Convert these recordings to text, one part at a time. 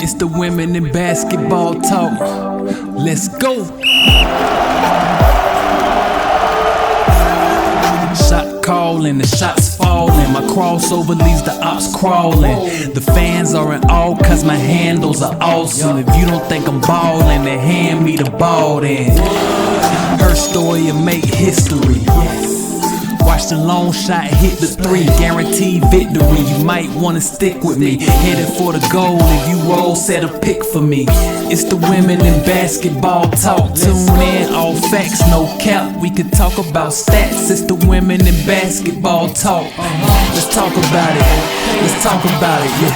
It's the women in basketball talk. Let's go. Shot calling, the shots falling. My crossover leaves the ops crawling. The fans are in awe cause my handles are awesome. If you don't think I'm ballin', then hand me the ball then. Her story will make history. Watch the long shot hit the three, guaranteed victory. You might wanna stick with me, headed for the goal. If you roll, set a pick for me. It's the women in basketball talk. Tune in, all facts, no cap. We could talk about stats. It's the women in basketball talk. Let's talk about it. Let's talk about it, yeah.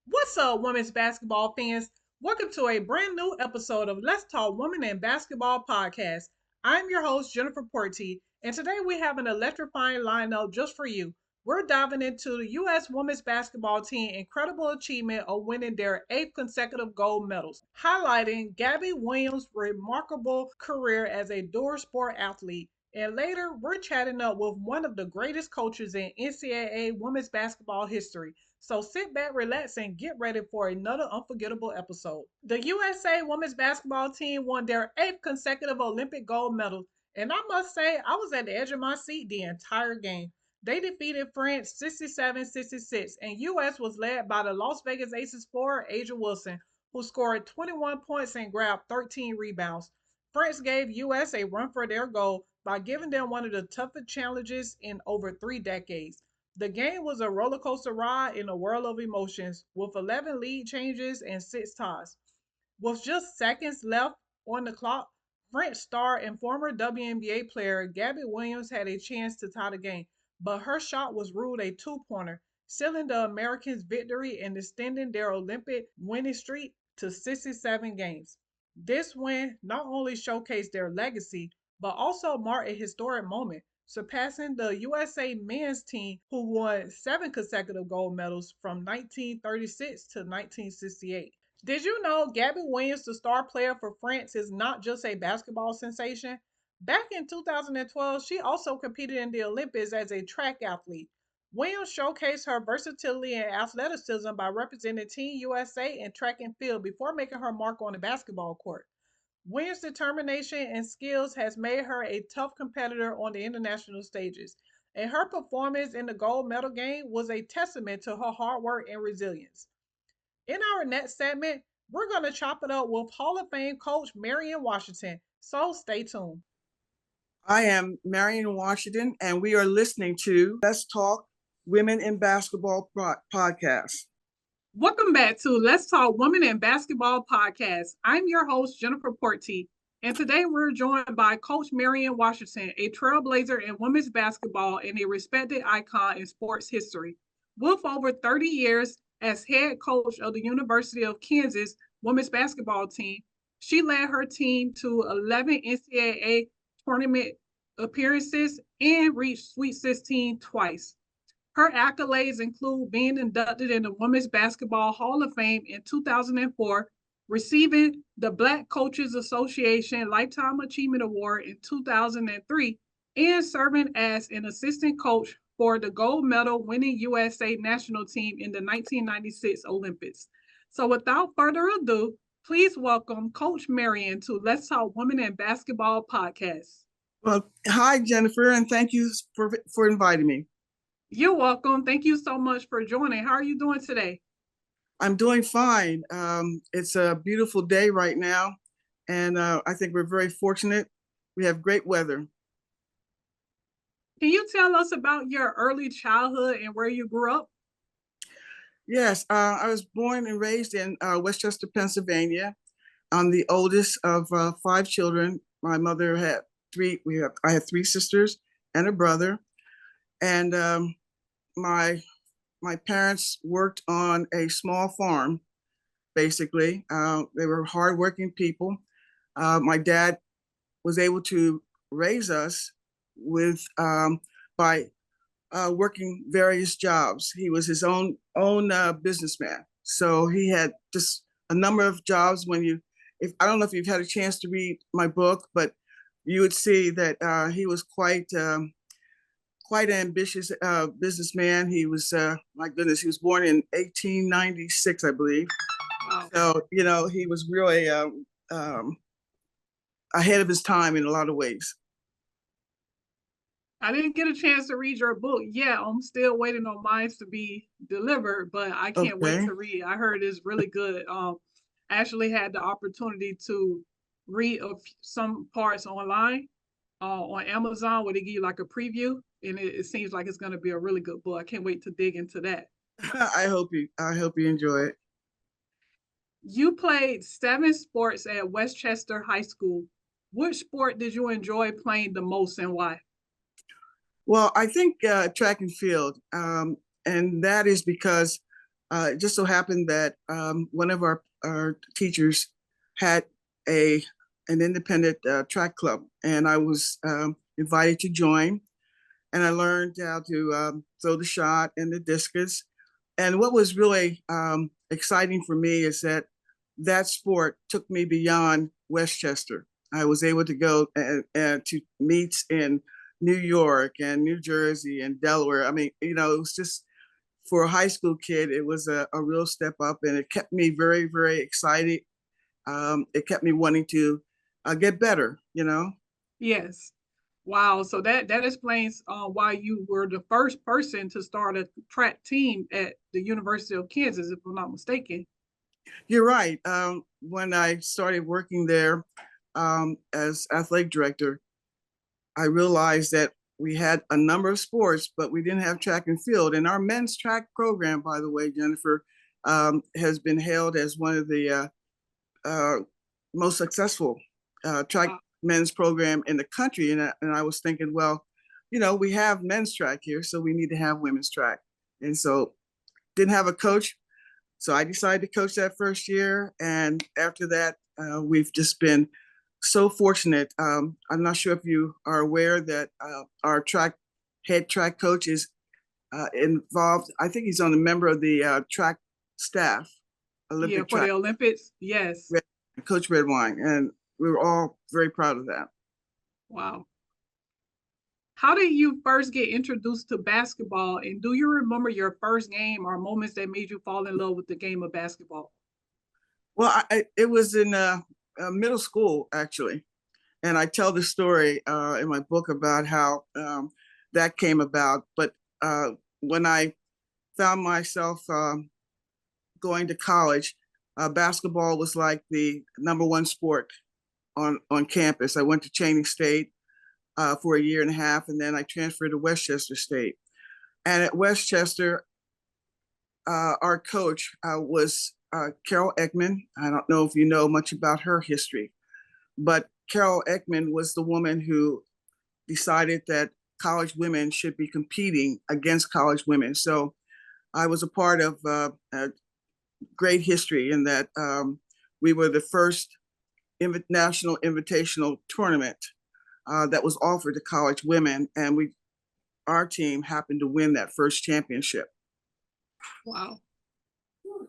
What's up, women's basketball fans? Welcome to a brand new episode of Let's Talk Women in Basketball podcast. I'm your host, Jennifer Porty, and today we have an electrifying lineup just for you. We're diving into the U.S. women's basketball team incredible achievement of winning their 8th consecutive gold medals, highlighting Gabby Williams' remarkable career as a dual sport athlete. And later, we're chatting up with one of the greatest coaches in NCAA women's basketball history. So sit back, relax, and get ready for another unforgettable episode. The USA women's basketball team won their 8th consecutive Olympic gold medal, and I must say, I was at the edge of my seat the entire game. They defeated France 67-66, and US was led by the Las Vegas Aces forward Asia Wilson, who scored 21 points and grabbed 13 rebounds. France gave US a run for their goal by giving them one of the toughest challenges in over 3 decades. The game was a roller coaster ride in a world of emotions, with 11 lead changes and 6 ties. With just seconds left on the clock, French star and former WNBA player Gabby Williams had a chance to tie the game, but her shot was ruled a two-pointer, sealing the Americans' victory and extending their Olympic winning streak to 67 games. This win not only showcased their legacy, but also marked a historic moment, surpassing the USA men's team who won 7 consecutive gold medals from 1936 to 1968. Did you know Gabby Williams, the star player for France, is not just a basketball sensation? Back in 2012, she also competed in the Olympics as a track athlete. Williams showcased her versatility and athleticism by representing Team USA in track and field before making her mark on the basketball court. Williams' determination and skills has made her a tough competitor on the international stages, and her performance in the gold medal game was a testament to her hard work and resilience. In our next segment, we're going to chop it up with Hall of Fame coach Marian Washington, so stay tuned. I am Marian Washington, and we are listening to Let's Talk Women in Basketball podcast. Welcome back to Let's Talk Women in Basketball podcast. I'm your host, Jennifer Porty, and today we're joined by Coach Marian Washington, a trailblazer in women's basketball and a respected icon in sports history. With over 30 years as head coach of the University of Kansas women's basketball team, she led her team to 11 NCAA tournament appearances and reached Sweet 16 twice. Her accolades include being inducted in the Women's Basketball Hall of Fame in 2004, receiving the Black Coaches Association Lifetime Achievement Award in 2003, and serving as an assistant coach for the gold medal winning USA national team in the 1996 Olympics. So without further ado, please welcome Coach Marian to Let's Talk Women in Basketball podcast. Well, hi, Jennifer, and thank you for inviting me. You're welcome. Thank you so much for joining. How are you doing today? I'm doing fine. It's a beautiful day right now, and I think we're very fortunate. We have great weather. Can you tell us about your early childhood and where you grew up? Yes, I was born and raised in Westchester, Pennsylvania. I'm the oldest of 5 children. My mother had 3. I had 3 sisters and a brother, and my parents worked on a small farm. Basically, they were hardworking people. My dad was able to raise us by working various jobs. He was his own businessman, so he had just a number of jobs. If I don't know if you've had a chance to read my book, but you would see that he was quite quite an ambitious businessman. He was, my goodness, he was born in 1896, I believe. Wow. So, he was really ahead of his time in a lot of ways. I didn't get a chance to read your book yet. I'm still waiting on mine to be delivered, but I can't wait Okay. to read. I heard it's really good. I actually had the opportunity to read some parts online on Amazon where they give you like a preview, and it seems like it's going to be a really good book. I can't wait to dig into that. I hope you enjoy it. You played 7 sports at Westchester High School. Which sport did you enjoy playing the most and why? Well, I think track and field, and that is because it just so happened that one of our teachers had an independent track club, and I was invited to join, and I learned how to throw the shot and the discus. And what was really exciting for me is that sport took me beyond Westchester. I was able to go to meets in New York and New Jersey and Delaware. I mean, it was just for a high school kid, it was a real step up, and it kept me very, very excited. It kept me wanting to get better. Yes. Wow. So that explains why you were the first person to start a track team at the University of Kansas, if I'm not mistaken. You're right. When I started working there as athletic director, I realized that we had a number of sports, but we didn't have track and field. And our men's track program, by the way, Jennifer, has been hailed as one of the most successful track Wow. men's program in the country. And I was thinking, well, we have men's track here, so we need to have women's track. And so didn't have a coach. So I decided to coach that first year. And after that, we've just been so fortunate. I'm not sure if you are aware that our head track coach is involved. I think he's on a member of the track staff, Yeah, Olympic for track, the Olympics. Yes. Coach Redwine. And we were all very proud of that. Wow. How did you first get introduced to basketball? And do you remember your first game or moments that made you fall in love with the game of basketball? Well, it was in middle school, actually. And I tell the story in my book about how that came about. But when I found myself going to college, basketball was like the number one sport on campus. I went to Cheney State for a year and a half, and then I transferred to Westchester State. And at Westchester, our coach was Carol Ekman. I don't know if you know much about her history, but Carol Ekman was the woman who decided that college women should be competing against college women. So I was a part of a great history in that we were the first national invitational tournament that was offered to college women, and our team happened to win that first championship. Wow.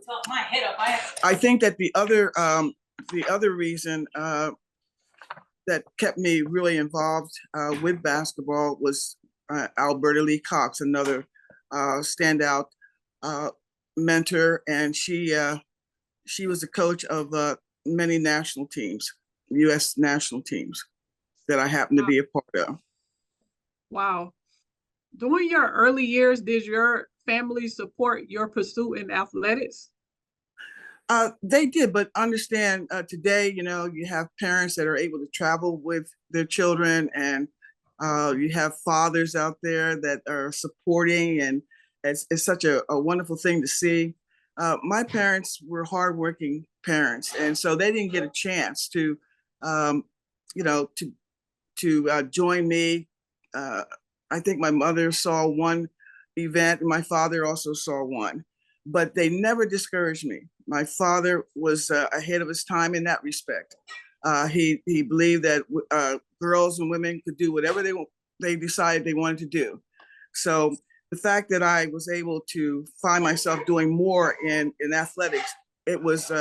Talk my head up. I think that the other reason that kept me really involved with basketball was Alberta Lee Cox, another standout mentor, and she was the coach of many national teams, U.S. national teams that I happened to be a part of. Wow. During your early years, did your family support your pursuit in athletics? They did, but understand today, you have parents that are able to travel with their children, and you have fathers out there that are supporting, and it's such a wonderful thing to see. My parents were hardworking parents, and so they didn't get a chance to, to join me. I think my mother saw one event, and my father also saw one, but they never discouraged me. My father was ahead of his time in that respect. He believed that girls and women could do whatever they decided they wanted to do. So the fact that I was able to find myself doing more in athletics, it was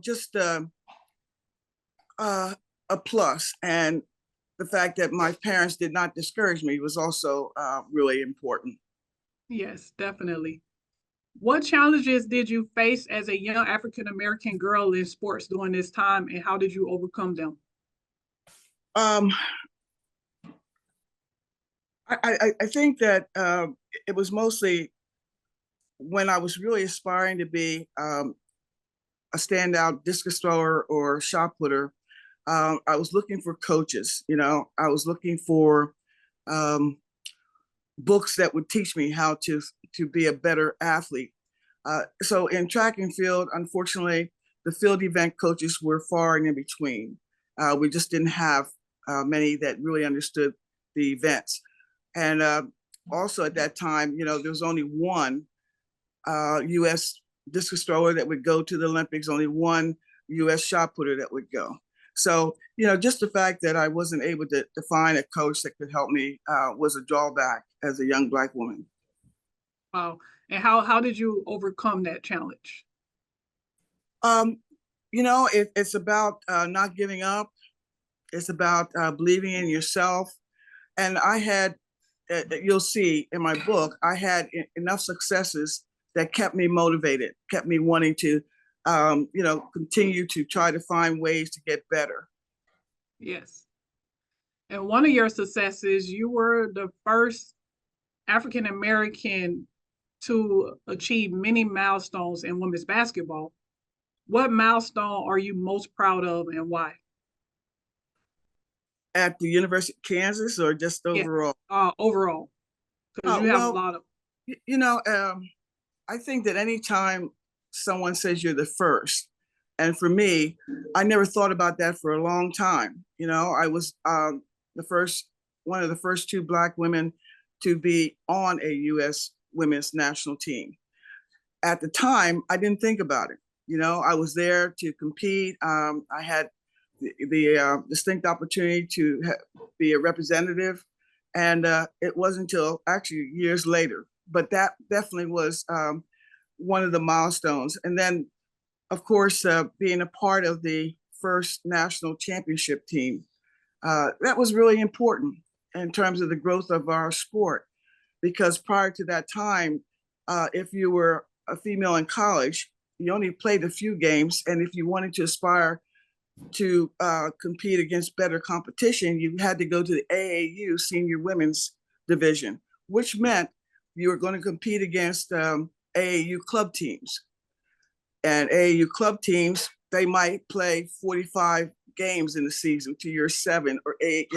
just a plus. And the fact that my parents did not discourage me was also really important. Yes, definitely. What challenges did you face as a young African American girl in sports during this time, and how did you overcome them? Um, I think that it was mostly when I was really aspiring to be a standout discus thrower or shot putter. I was looking for coaches. I was looking for um, books that would teach me how to be a better athlete. So in track and field, unfortunately, the field event coaches were far and in between. We just didn't have many that really understood the events. And also at that time, there was only one U.S. discus thrower that would go to the Olympics, only one U.S. shot putter that would go. So, just the fact that I wasn't able to find a coach that could help me was a drawback as a young Black woman. Wow. And how did you overcome that challenge? Um, it's about not giving up. It's about believing in yourself. And I had, you'll see in my book, I had enough successes that kept me motivated, kept me wanting to, continue to try to find ways to get better. Yes. And one of your successes, you were the first African American to achieve many milestones in women's basketball. What milestone are you most proud of and why? At the University of Kansas or just Yeah, overall? overall, because you have a Well, lot of. I think that anytime someone says you're the first, and for me, I never thought about that for a long time. I was one of the first two Black women to be on a U.S. women's national team. At the time, I didn't think about it. I was there to compete. I had the distinct opportunity to be a representative, and it wasn't until actually years later. But that definitely was one of the milestones. And then, of course, being a part of the first national championship team, that was really important in terms of the growth of our sport. Because prior to that time, if you were a female in college, you only played a few games. And if you wanted to aspire to compete against better competition, you had to go to the AAU senior women's division, which meant you were going to compete against AAU club teams. And AAU club teams, they might play 45 games in the season to your 7 or 8,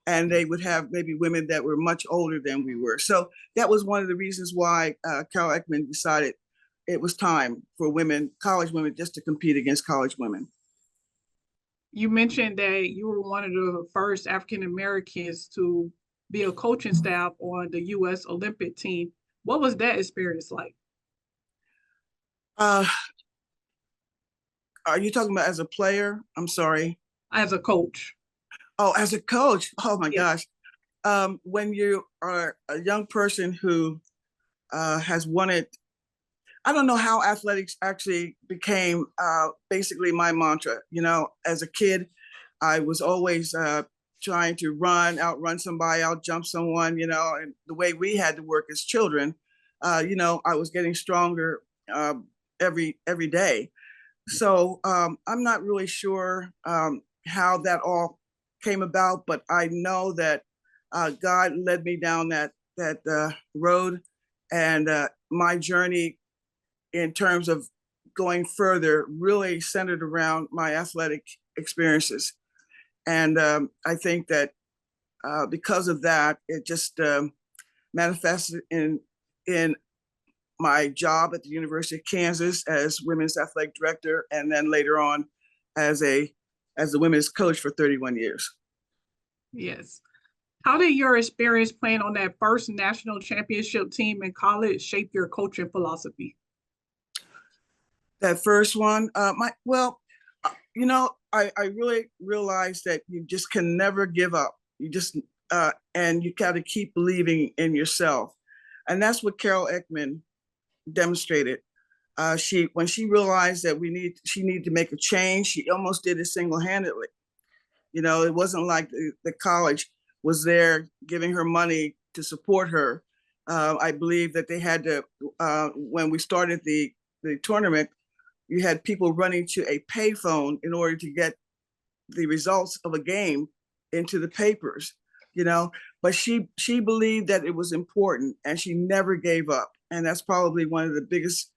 and they would have maybe women that were much older than we were. So that was one of the reasons why Carol Ekman decided it was time for women, college women, just to compete against college women. You mentioned that you were one of the first African Americans to be a coaching staff on the U.S. Olympic team. What was that experience like? Are you talking about as a player? I'm sorry. As a coach. Oh, as a coach. Oh my Yeah. gosh. When you are a young person who has wanted, I don't know how athletics actually became basically my mantra. As a kid, I was always trying to outrun somebody, outjump someone, and the way we had to work as children, I was getting stronger every day. So I'm not really sure how that all came about, but I know that God led me down that road, and my journey in terms of going further really centered around my athletic experiences. And I think that because of that, it just manifested in my job at the University of Kansas as women's athletic director, and then later on as the women's coach for 31 years. Yes. How did your experience playing on that first national championship team in college shape your coaching philosophy? That first one, I really realized that you just can never give up. You just and you got to keep believing in yourself, and that's what Carol Ekman demonstrated. When she realized that she needed to make a change, she almost did it single-handedly. You know, it wasn't like the college was there giving her money to support her. I believe that they had to, when we started the tournament, you had people running to a payphone in order to get the results of a game into the papers, you know. But she believed that it was important, and she never gave up. And that's probably one of the biggest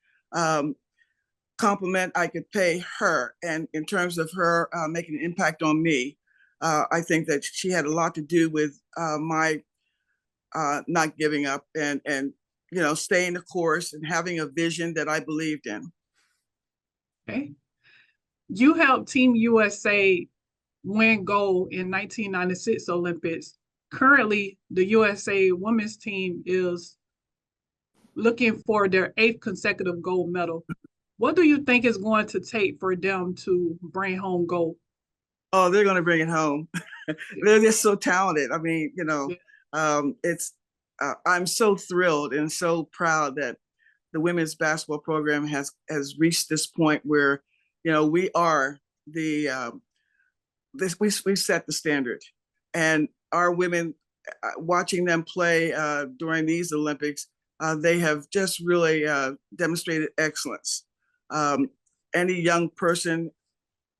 compliment I could pay her. And in terms of her making an impact on me, I think that she had a lot to do with my not giving up and you know, staying the course and having a vision that I believed in. Okay. You helped Team USA win gold in 1996 Olympics. Currently, the USA women's team is looking for their 8th consecutive gold medal. What do you think is going to take for them to bring home gold? Oh, they're going to bring it home. They're just so talented. I mean, you know, it's I'm so thrilled and so proud that the women's basketball program has reached this point where, you know, we are the we set the standard, and our women, watching them play during these Olympics, they have just really demonstrated excellence. Any young person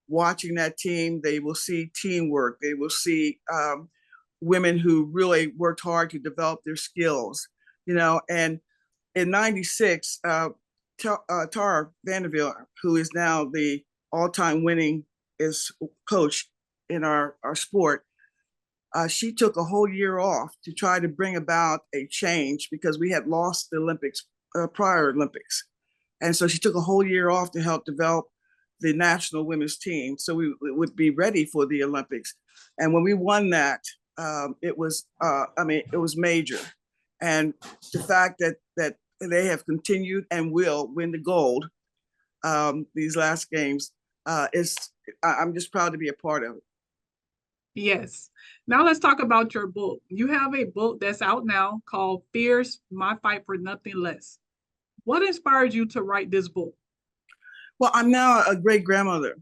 watching that team, they will see teamwork. They will see women who really worked hard to develop their skills, you know. And in '96, Tara Vanderbilt, who is now the all-time winning coach in our sport, she took a whole year off to try to bring about a change because we had lost the Olympics, prior Olympics. And so she took a whole year off to help develop the national women's team so we would be ready for the Olympics. And when we won that, it was, I mean, it was major. And the fact that they have continued and will win the gold these last games I'm just proud to be a part of it. Yes. Now let's talk about your book. You have a book that's out now called Fierce, My Fight for Nothing Less. What inspired you to write this book? Well, I'm now a great grandmother.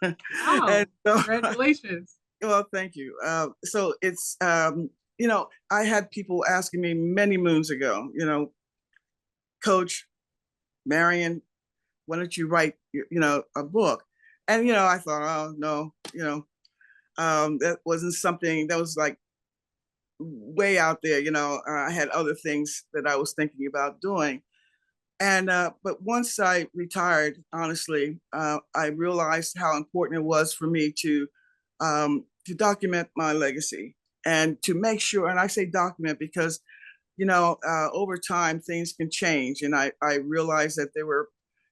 Wow, so, congratulations. Well, thank you. So it's, you know, I had people asking me many moons ago, you know, Coach Marian, why don't you write, you know, a book? And, you know, I thought, oh, no, you know, that wasn't something that was like way out there. You know, I had other things that I was thinking about doing. And, but once I retired, honestly, I realized how important it was for me to document my legacy and to make sure, and I say document because, you know, over time, things can change. And I realized that there were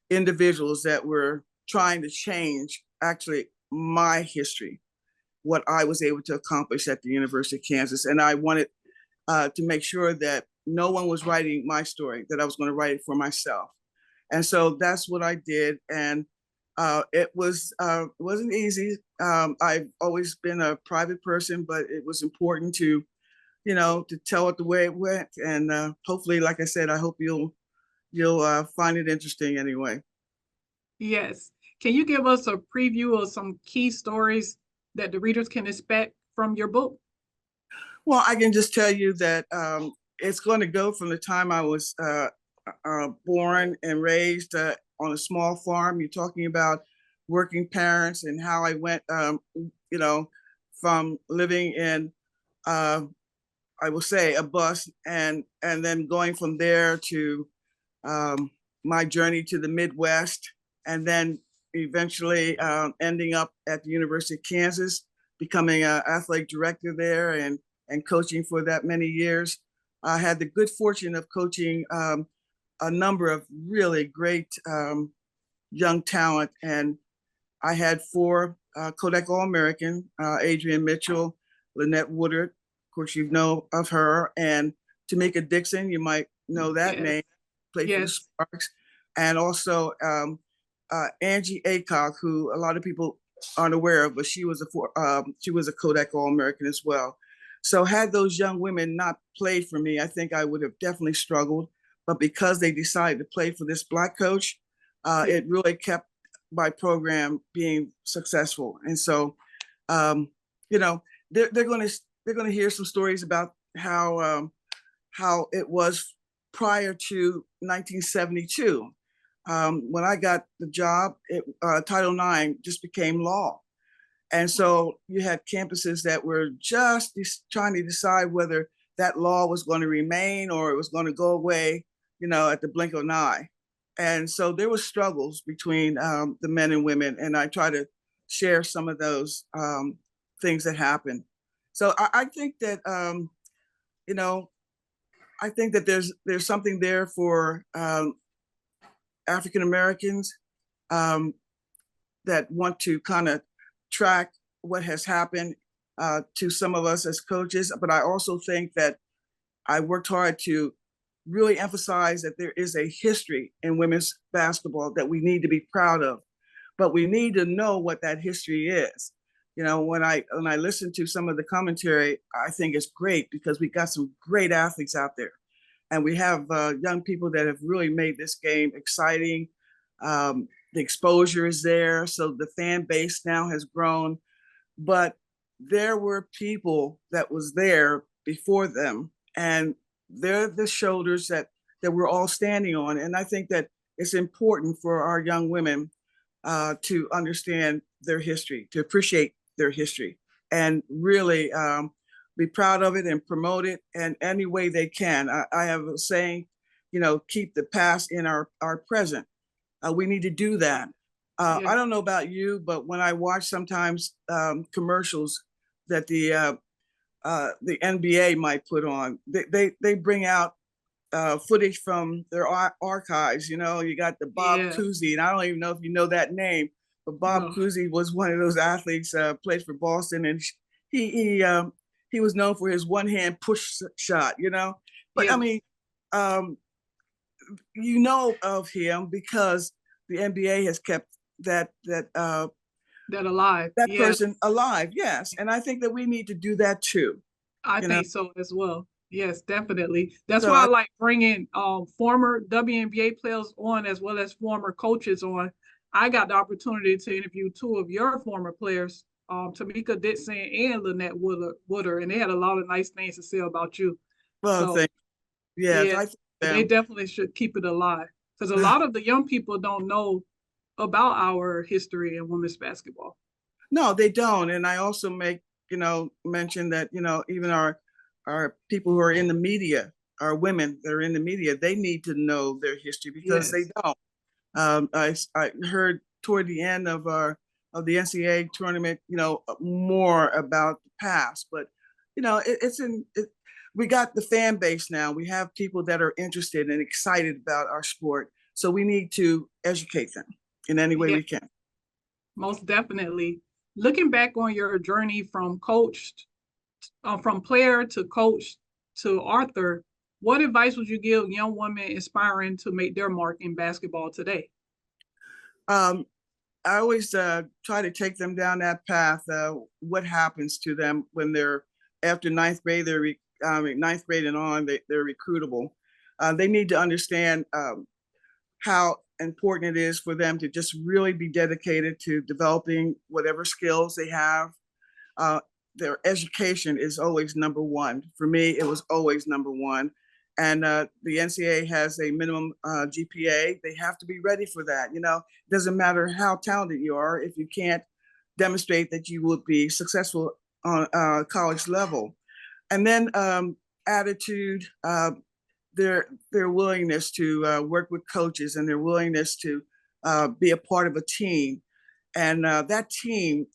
individuals that were trying to change actually my history, what I was able to accomplish at the University of Kansas. And I wanted to make sure that no one was writing my story, that I was going to write it for myself. And so that's what I did. And it wasn't easy. I've always been a private person, but it was important to, you know, to tell it the way it went. And hopefully, like I said, I hope you'll find it interesting anyway. Yes. Can you give us a preview of some key stories that the readers can expect from your book? Well, I can just tell you that it's going to go from the time I was born and raised on a small farm. You're talking about working parents and how I went, you know, from living in, I will say, a bus, and then going from there to my journey to the Midwest, and then eventually ending up at the University of Kansas, becoming an athletic director there and coaching for that many years. I had the good fortune of coaching a number of really great young talent, and I had 4 Kodak All-American, Adrian Mitchell, Lynette Woodard, of course you know of her, and Tamika Dixon, you might know that name, played for the Sparks, and also Angie Aycock, who a lot of people aren't aware of, but she was a Kodak All-American as well. So had those young women not played for me, I think I would have definitely struggled. But because they decided to play for this Black coach, it really kept my program being successful. And so, you know, they're going to hear some stories about how it was prior to 1972. When I got the job, Title IX just became law. And so you had campuses that were just trying to decide whether that law was going to remain or it was going to go away, at the blink of an eye. And so there was struggles between the men and women, and I try to share some of those things that happened. So I think that I think that there's something there for African Americans that want to kind of track what has happened to some of us as coaches. But I also think that I worked hard to really emphasize that there is a history in women's basketball that we need to be proud of, but we need to know what that history is. When I listen to some of the commentary, I think it's great because we got some great athletes out there, and we have young people that have really made this game exciting. The exposure is there, so the fan base now has grown, but there were people that was there before them, and they're the shoulders that we're all standing on. And I think that it's important for our young women to understand their history, to appreciate their history, and really be proud of it and promote it in any way they can. I have a saying, keep the past in our present. We need to do that. I don't know about you, but when I watch sometimes commercials that the NBA might put on, they bring out footage from their archives. You got the Bob Cousy, and I don't even know if you know that name, but Bob Cousy was one of those athletes, plays for Boston, and he was known for his one-hand push shot. But I mean, of him because the NBA has kept that alive. That person alive, yes. And I think that we need to do that too. I think so as well. Yes, definitely. That's why I like bringing former WNBA players on as well as former coaches on. I got the opportunity to interview two of your former players, Tamika Dixon and Lynette Wooder, and they had a lot of nice things to say about you. Well, thank you. Yes, I think they definitely should keep it alive because a lot of the young people don't know about our history in women's basketball. No, they don't. And I also mention that, even our people who are in the media, our women that are in the media, they need to know their history because they don't. I heard toward the end of the NCAA tournament, more about the past, but we got the fan base now. We have people that are interested and excited about our sport. So we need to educate them in any way we can. Most definitely. Looking back on your journey from player to coach to author, what advice would you give young women aspiring to make their mark in basketball today? I always try to take them down that path. What happens to them when they're after ninth grade? Ninth grade and on, they're recruitable. They need to understand how important it is for them to just really be dedicated to developing whatever skills they have. Their education is always number one. For me, it was always number one. And the NCAA has a minimum GPA. They have to be ready for that. It doesn't matter how talented you are if you can't demonstrate that you will be successful on college level. And then attitude, their willingness to work with coaches and their willingness to be a part of a team. And that team,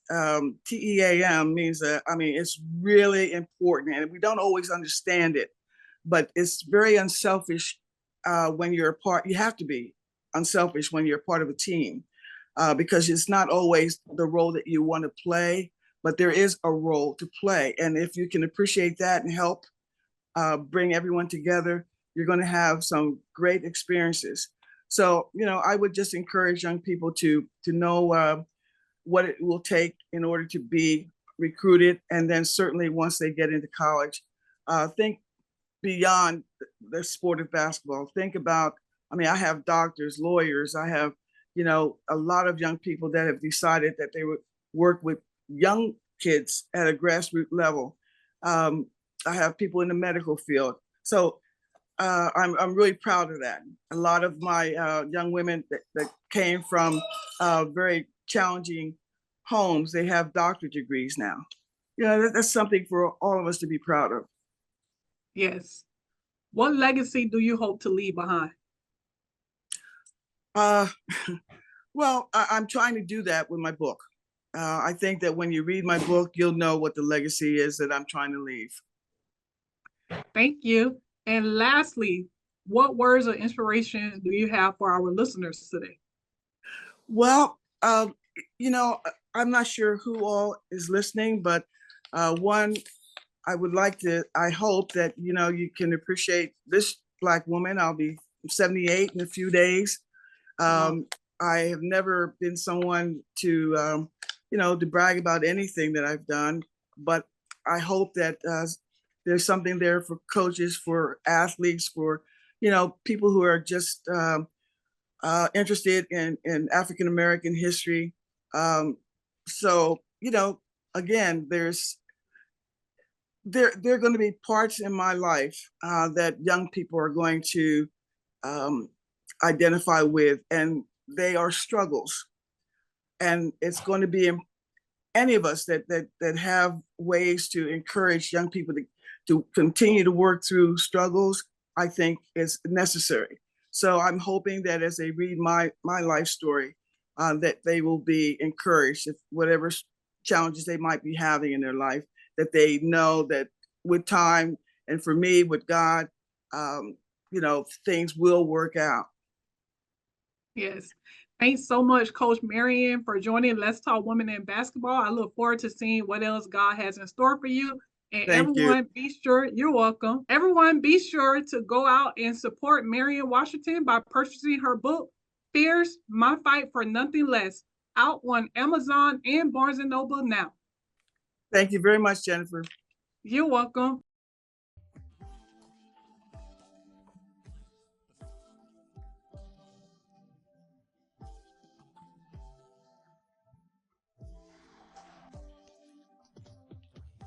TEAM, means it's really important, and we don't always understand it, but it's very unselfish when you're a part. You have to be unselfish when you're a part of a team because it's not always the role that you want to play, but there is a role to play. And if you can appreciate that and help bring everyone together, you're going to have some great experiences. So, I would just encourage young people to know what it will take in order to be recruited. And then certainly once they get into college, think beyond the sport of basketball. Think about, I have doctors, lawyers, I have, a lot of young people that have decided that they would work with young kids at a grassroots level. I have people in the medical field. So I'm really proud of that. A lot of my young women that came from very challenging homes, they have doctorate degrees now. Yeah, that's something for all of us to be proud of. Yes. What legacy do you hope to leave behind? Uh, well, I'm trying to do that with my book. I think that when you read my book, you'll know what the legacy is that I'm trying to leave. Thank you. And lastly, what words of inspiration do you have for our listeners today? Well, you know, I'm not sure who all is listening, but one, I hope that, you know, you can appreciate this Black woman. I'll be 78 in a few days. I have never been someone to, you know, to brag about anything that I've done, but I hope that there's something there for coaches, for athletes, for, you know, people who are just interested in African American history. So, you know, again, there are going to be parts in my life that young people are going to identify with, and they are struggles. And it's going to be in any of us that have ways to encourage young people to continue to work through struggles, I think is necessary. So I'm hoping that as they read my life story, that they will be encouraged, if whatever challenges they might be having in their life, that they know that with time, and for me, with God, you know, things will work out. Yes. Thanks so much, Coach Marian, for joining Let's Talk Women in Basketball. I look forward to seeing what else God has in store for you. And Thank everyone, you. be sure, you're welcome. Everyone, be sure to go out and support Marian Washington by purchasing her book, Fierce, My Fight for Nothing Less, out on Amazon and Barnes & Noble now. Thank you very much, Jennifer. You're welcome.